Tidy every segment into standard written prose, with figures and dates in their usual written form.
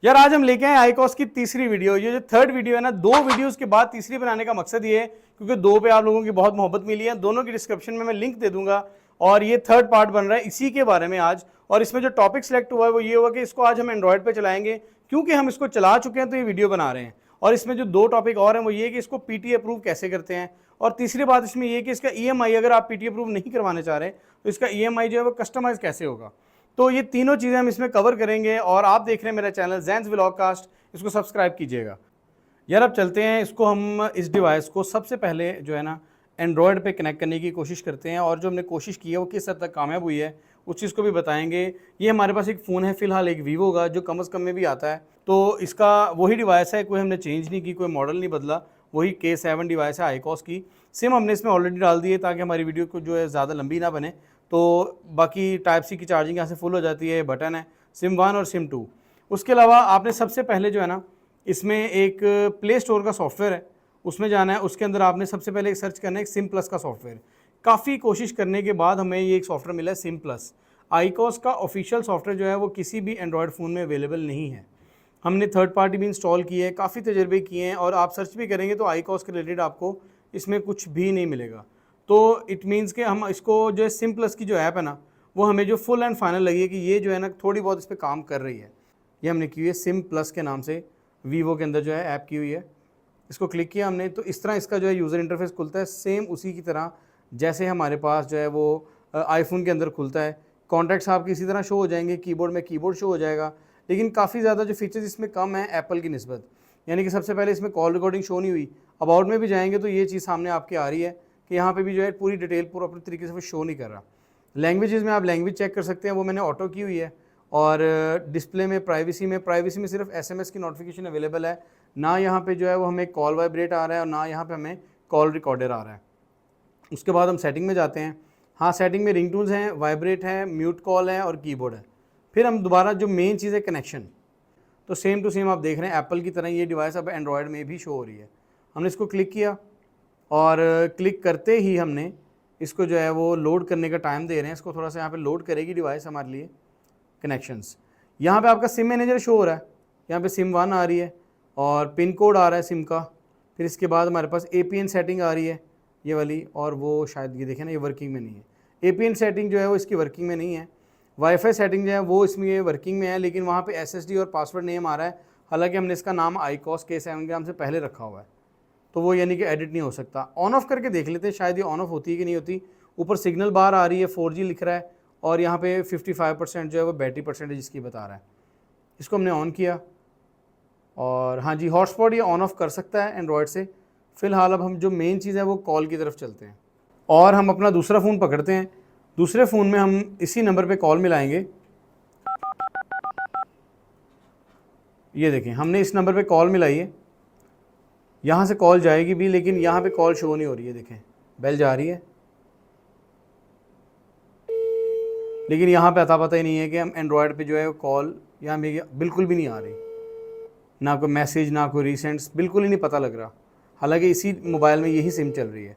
यार आज हम लेके आए आईकॉस की तीसरी वीडियो। ये जो थर्ड वीडियो है ना, दो वीडियोस के बाद तीसरी बनाने का मकसद ये है क्योंकि दो पे आप लोगों की बहुत मोहब्बत मिली है। दोनों की डिस्क्रिप्शन में मैं लिंक दे दूंगा और ये थर्ड पार्ट बन रहा है इसी के बारे में आज। और इसमें जो टॉपिक सिलेक्ट हुआ है वो ये हुआ कि इसको आज हम एंड्रॉइड पे चलाएंगे क्योंकि हम इसको चला चुके हैं तो ये वीडियो बना रहे हैं। और इसमें जो दो टॉपिक और हैं वो ये कि इसको पीटी अप्रूव कैसे करते हैं, और तीसरी बात इसमें ये कि इसका ईएमआई अगर आप पीटी अप्रूव नहीं करवाने चाह रहे तो इसका ईएमआई जो है वो कस्टमाइज कैसे होगा। तो ये तीनों चीज़ें हम इसमें कवर करेंगे। और आप देख रहे हैं मेरा चैनल जैन्स व्लॉगकास्ट, इसको सब्सक्राइब कीजिएगा। यार अब चलते हैं, इसको हम इस डिवाइस को सबसे पहले जो है ना एंड्रॉयड पे कनेक्ट करने की कोशिश करते हैं, और जो हमने कोशिश की है वो किस हद तक कामयाब हुई है उस चीज़ को भी बताएंगे। ये हमारे पास एक फ़ोन है फ़िलहाल, एक वीवो का, जो कम अज़ कम में भी आता है। तो इसका वही डिवाइस है, कोई हमने चेंज नहीं की, कोई मॉडल नहीं बदला, वही K7 डिवाइस है आईकॉस की। सिम हमने इसमें ऑलरेडी डाल दी है ताकि हमारी वीडियो को जो है ज़्यादा लंबी ना बने। तो बाकी टाइप सी की चार्जिंग यहाँ से फुल हो जाती है, बटन है सिम 1 और सिम 2। उसके अलावा आपने सबसे पहले जो है ना इसमें एक प्ले स्टोर का सॉफ्टवेयर है, उसमें जाना है। उसके अंदर आपने सबसे पहले एक सर्च करना है एक सिम प्लस का सॉफ्टवेयर। काफ़ी कोशिश करने के बाद हमें ये एक सॉफ्टवेयर मिला है सिम प्लस। आईकॉस का ऑफिशियल सॉफ्टवेयर जो है वो किसी भी एंड्रॉयड फ़ोन में अवेलेबल नहीं है। हमने थर्ड पार्टी भी इंस्टॉल किए हैं, काफ़ी तजर्बे किए हैं, और आप सर्च भी करेंगे तो आईकॉस के रिलेटेड आपको इसमें कुछ भी नहीं मिलेगा। तो इट मीन्स कि हम इसको जो है सिम प्लस की जो ऐप है ना, वो हमें जो फुल एंड फाइनल लगी है कि ये जो है ना थोड़ी बहुत इस पर काम कर रही है। ये हमने की हुई है सिम प्लस के नाम से, वीवो के अंदर जो है ऐप की हुई है। इसको क्लिक किया हमने तो इस तरह इसका जो है यूज़र इंटरफेस खुलता है, सेम उसी की तरह जैसे हमारे पास जो है वो आईफोन के अंदर खुलता है। कॉन्टैक्ट्स आपके इसी तरह शो हो जाएंगे, कीबोर्ड में कीबोर्ड शो हो जाएगा। लेकिन काफ़ी ज़्यादा जो फीचर्स इसमें कम है एप्पल की निस्बत, यानी कि सबसे पहले इसमें कॉल रिकॉर्डिंग शो नहीं हुई। अबाउट में भी जाएंगे तो ये चीज़ सामने आपके आ रही है कि यहाँ पे भी जो है पूरी डिटेल पूरा अपने तरीके से वो शो नहीं कर रहा। लैंग्वेजेस में आप लैंग्वेज चेक कर सकते हैं, वो मैंने ऑटो की हुई है। और डिस्प्ले में प्राइवेसी में सिर्फ एसएमएस की नोटिफिकेशन अवेलेबल है, ना यहाँ पे जो है वो हमें कॉल वाइब्रेट आ रहा है और ना यहाँ पे हमें कॉल रिकॉर्डर आ रहा है। उसके बाद हम सेटिंग में जाते हैं। हाँ, सेटिंग में रिंगटोन्स हैं, वाइब्रेट है, म्यूट कॉल है और कीबोर्ड है। फिर हम दोबारा जो मेन चीज़ है कनेक्शन, तो सेम टू सेम आप देख रहे हैं एप्पल की तरह ये डिवाइस अब एंड्रॉयड में भी शो हो रही है। हमने इसको क्लिक किया और क्लिक करते ही हमने इसको जो है वो लोड करने का टाइम दे रहे हैं। इसको थोड़ा सा यहाँ पे लोड करेगी डिवाइस हमारे लिए। कनेक्शंस, यहाँ पे आपका सिम मैनेजर शो हो रहा है, यहाँ पे सिम 1 आ रही है और पिन कोड आ रहा है सिम का। फिर इसके बाद हमारे पास APN सेटिंग आ रही है ये वाली, और वो शायद ये देखें ना ये वर्किंग में नहीं है। APN सेटिंग जो है वो इसकी वर्किंग में नहीं है। वाईफाई सेटिंग जो है वो इसमें वर्किंग में है, लेकिन वहाँ पे SSD और पासवर्ड नेम आ रहा है। हालांकि हमने इसका नाम आईकॉस K7 के नाम से पहले रखा हुआ है, तो वो यानी कि एडिट नहीं हो सकता। ऑन ऑफ करके देख लेते हैं शायद ये ऑन ऑफ होती है कि नहीं होती। ऊपर सिग्नल बार आ रही है, 4G लिख रहा है, और यहाँ पे 55% जो है वो बैटरी परसेंटेज इसकी बता रहा है। इसको हमने ऑन किया और हाँ जी, हॉटस्पॉट ये ऑन ऑफ कर सकता है एंड्रॉयड से। फ़िलहाल अब हम जो मेन चीज़ है वो कॉल की तरफ चलते हैं, और हम अपना दूसरा फ़ोन पकड़ते हैं। दूसरे फ़ोन में हम इसी नंबर पे कॉल मिलाएंगे। ये देखें, हमने इस नंबर पे कॉल मिलाई है। यहाँ से कॉल जाएगी भी, लेकिन यहाँ पे कॉल शो नहीं हो रही है। देखें, बेल जा रही है, लेकिन यहाँ पे अता पता ही नहीं है कि हम एंड्रॉयड पे जो है कॉल यहाँ पे बिल्कुल भी नहीं आ रही, ना कोई मैसेज ना कोई रीसेंट्स, बिल्कुल ही नहीं पता लग रहा। हालांकि इसी मोबाइल में यही सिम चल रही है।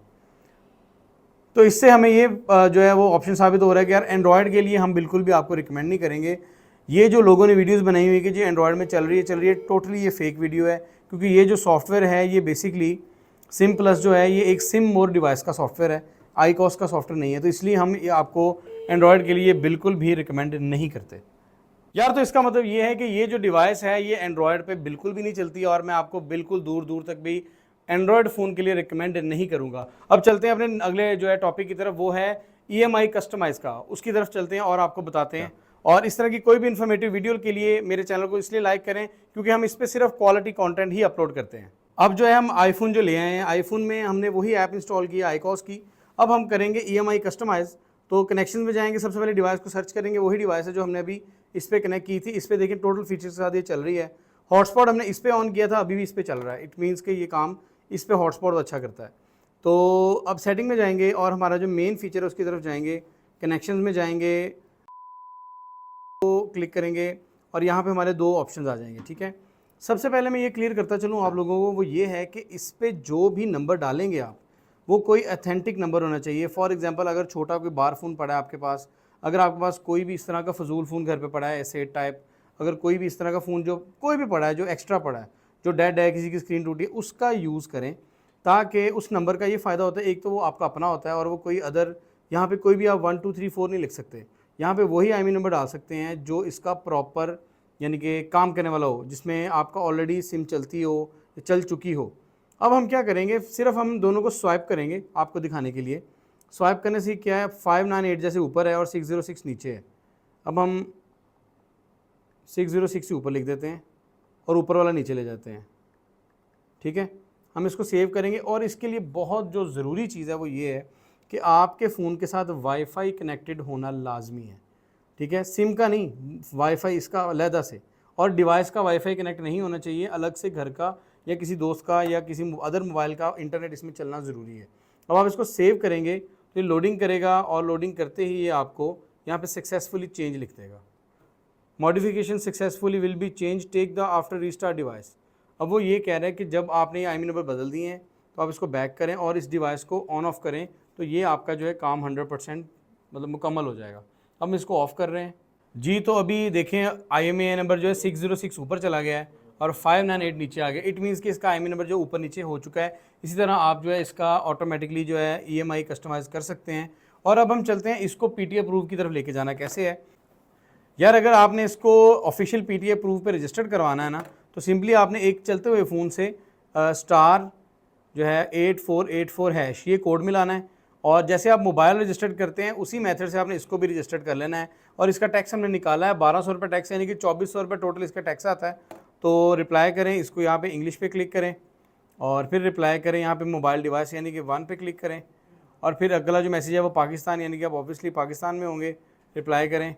तो इससे हमें ये जो है वो ऑप्शन साबित हो रहा है कि यार एंड्रॉयड के लिए हम बिल्कुल भी आपको रिकमेंड नहीं करेंगे। ये जो लोगों ने वीडियोस बनाई हुई है कि जी एंड्रॉयड में चल रही है, टोटली ये फेक वीडियो है। क्योंकि ये जो सॉफ्टवेयर है ये बेसिकली सिम प्लस जो है ये एक सिम मोर डिवाइस का सॉफ्टवेयर है, आईकॉस का सॉफ्टवेयर नहीं है। तो इसलिए हम ये आपको एंड्रॉयड के लिए बिल्कुल भी रिकमेंड नहीं करते यार। तो इसका मतलब ये है कि ये जो डिवाइस है ये एंड्रॉयड पे बिल्कुल भी नहीं चलती, और मैं आपको बिल्कुल दूर दूर तक भी एंड्रॉयड फ़ोन के लिए रिकमेंड नहीं करूँगा। अब चलते हैं अपने अगले जो है टॉपिक की तरफ, वो है EMI कस्टमाइज़ का, उसकी तरफ चलते हैं और आपको बताते हैं। और इस तरह की कोई भी इन्फॉर्मेटिव वीडियो के लिए मेरे चैनल को इसलिए लाइक करें क्योंकि हम इस पर सिर्फ क्वालिटी कंटेंट ही अपलोड करते हैं। अब जो है हम आईफोन जो ले आए हैं, आईफोन में हमने वही ऐप इंस्टॉल की आईकॉस की। अब हम करेंगे EMI कस्टमाइज़। तो कनेक्शन में जाएंगे, सबसे पहले डिवाइस को सर्च करेंगे, वही डिवाइस है जो हमने अभी इस पर कनेक्ट की थी। इस पर देखिए टोटल फीचर्स के साथ ये चल रही है। हॉटस्पॉट हमने इस पर ऑन किया था, अभी भी इस पर चल रहा है। इट मीन्स कि ये काम इस पर हॉटस्पॉट अच्छा करता है। तो अब सेटिंग में जाएंगे और हमारा जो मेन फीचर है उसकी तरफ जाएंगे, कनेक्शन में जाएंगे, तो क्लिक करेंगे और यहाँ पे हमारे दो ऑप्शन आ जाएंगे। ठीक है, सबसे पहले मैं ये क्लियर करता चलूँ आप लोगों को, वो ये है कि इस पर जो भी नंबर डालेंगे आप, वो कोई अथेंटिक नंबर होना चाहिए। फॉर एग्जांपल अगर छोटा कोई बार फ़ोन पड़ा है आपके पास, अगर आपके पास कोई भी इस तरह का फजूल फ़ोन घर पे पड़ा है, S8 टाइप, अगर कोई भी इस तरह का फ़ोन जो कोई भी पड़ा है, जो एक्स्ट्रा पड़ा है, जो डेड है, किसी की स्क्रीन टूटी है, उसका यूज़ करें, ताकि उस नंबर का ये फ़ायदा होता है, एक तो वो आपका अपना होता है और वो कोई अदर, यहाँ पे कोई भी आप 1 2 3 4 नहीं लिख सकते, यहाँ पे वही IMEI नंबर डाल सकते हैं जो इसका प्रॉपर यानी कि काम करने वाला हो, जिसमें आपका ऑलरेडी सिम चलती हो, चल चुकी हो। अब हम क्या करेंगे, सिर्फ हम दोनों को स्वाइप करेंगे आपको दिखाने के लिए। स्वाइप करने से क्या है, 598 जैसे ऊपर है और 606 नीचे है। अब हम 606 से ऊपर लिख देते हैं और ऊपर वाला नीचे ले जाते हैं, ठीक है। हम इसको सेव करेंगे और इसके लिए बहुत जो ज़रूरी चीज़ है वो ये है कि आपके फ़ोन के साथ वाईफाई कनेक्टेड होना लाजमी है, ठीक है। सिम का नहीं, वाईफाई इसका अलहदा से, और डिवाइस का वाईफाई कनेक्ट नहीं होना चाहिए, अलग से घर का या किसी दोस्त का या किसी अदर मोबाइल का इंटरनेट इसमें चलना ज़रूरी है। अब आप इसको सेव करेंगे तो ये लोडिंग करेगा और लोडिंग करते ही ये आपको यहाँ पे सक्सेसफुली चेंज लिख देगा। Modification successfully will be change, take the after restart device. अब वो ये कह रहा है कि जब आपने ये IMEI नंबर बदल दिए हैं तो आप इसको बैक करें और इस डिवाइस को ऑन ऑफ करें, तो ये आपका जो है काम 100% मतलब मुकम्मल हो जाएगा। अब हम इसको ऑफ़ कर रहे हैं जी। तो अभी देखें IMEI नंबर जो है 606 ऊपर चला गया है और 598 नीचे आ गया। इट मीन्स कि इसका IMEI नंबर जो ऊपर नीचे हो चुका है। इसी तरह आप जो है इसका ऑटोमेटिकली जो है EMI कस्टमाइज़ कर सकते हैं। और अब हम चलते हैं इसको PTA प्रूफ की तरफ लेके जाना कैसे है यार। अगर आपने इसको ऑफिशियल PTA प्रूफ पे रजिस्टर्ड करवाना है ना, तो सिंपली आपने एक चलते हुए फ़ोन से स्टार जो है 8484 हैश ये कोड मिलाना है, और जैसे आप मोबाइल रजिस्टर्ड करते हैं उसी मेथड से आपने इसको भी रजिस्टर्ड कर लेना है। और इसका टैक्स हमने निकाला है 1200 रुपये टैक्स, यानी कि 2400 रुपये टोटल इसका टैक्स आता है। तो रिप्लाई करें, इसको यहाँ पे इंग्लिश पे क्लिक करें और फिर रिप्लाई करें यहाँ पे मोबाइल डिवाइस यानी कि 1 पे क्लिक करें, और फिर अगला जो मैसेज है वो पाकिस्तान यानी कि आप ऑब्वियसली पाकिस्तान में होंगे, रिप्लाई करें।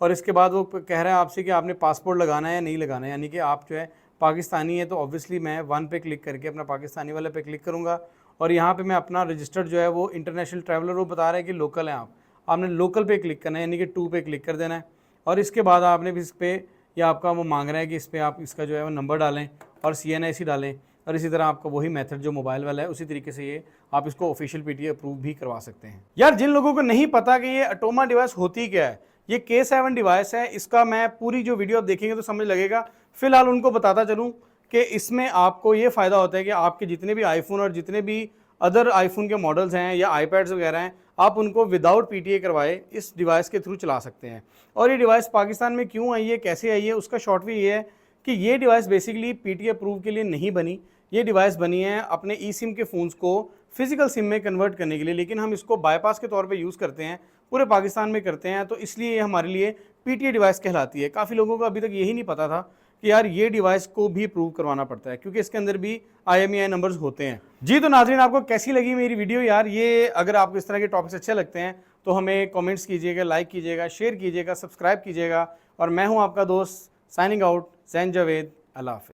और इसके बाद वो कह रहा है आपसे कि आपने पासपोर्ट लगाना है या नहीं लगाना है, यानी कि आप जो है पाकिस्तानी है, तो ऑब्वियसली मैं 1 पे क्लिक करके अपना पाकिस्तानी वाले पे क्लिक करूँगा। और यहाँ पे मैं अपना रजिस्टर्ड जो है वो इंटरनेशनल ट्रैवलर वो बता रहा है कि लोकल है आपने लोकल पे क्लिक करना है, यानी कि 2 पे क्लिक कर देना है। और इसके बाद आपने भी इस पर, या आपका वो मांग रहा है कि इस पर आप इसका जो है वो नंबर डालें और CNIC डालें, और इसी तरह आपका वही मेथड जो मोबाइल वाला है उसी तरीके से ये आप इसको ऑफिशियल PTA अप्रूव भी करवा सकते हैं। यार जिन लोगों को नहीं पता कि ये अटोमा डिवाइस होती क्या है, ये K7 डिवाइस है, इसका मैं पूरी जो वीडियो आप देखेंगे तो समझ लगेगा। फिलहाल उनको बताता चलूँ कि इसमें आपको ये फ़ायदा होता है कि आपके जितने भी आईफोन और जितने भी अदर आईफोन के मॉडल्स हैं या iPads वगैरह हैं, आप उनको विदाउट PTA करवाए इस डिवाइस के थ्रू चला सकते हैं। और ये डिवाइस पाकिस्तान में क्यों आई है, कैसे आई है, उसका शॉर्ट भी ये है कि ये डिवाइस बेसिकली PTA अप्रूव के लिए नहीं बनी। ये डिवाइस बनी है अपने eSIM के फ़ोन्स को फिजिकल सिम में कन्वर्ट करने के लिए, लेकिन हम इसको बाईपास के तौर पे यूज़ करते हैं, पूरे पाकिस्तान में करते हैं, तो इसलिए ये हमारे लिए PTA डिवाइस कहलाती है। काफ़ी लोगों को अभी तक यही नहीं पता था कि यार ये डिवाइस को भी प्रूव करवाना पड़ता है, क्योंकि इसके अंदर भी IMEI नंबर्स होते हैं जी। तो नाज़रीन, आपको कैसी लगी मेरी वीडियो यार? ये अगर आपको इस तरह के टॉपिक्स अच्छे लगते हैं तो हमें कमेंट्स कीजिएगा, लाइक कीजिएगा, शेयर कीजिएगा, सब्सक्राइब कीजिएगा। और मैं हूँ आपका दोस्त, साइनिंग आउट, ज़ैन जावेद। अल्लाह हाफ़िज़।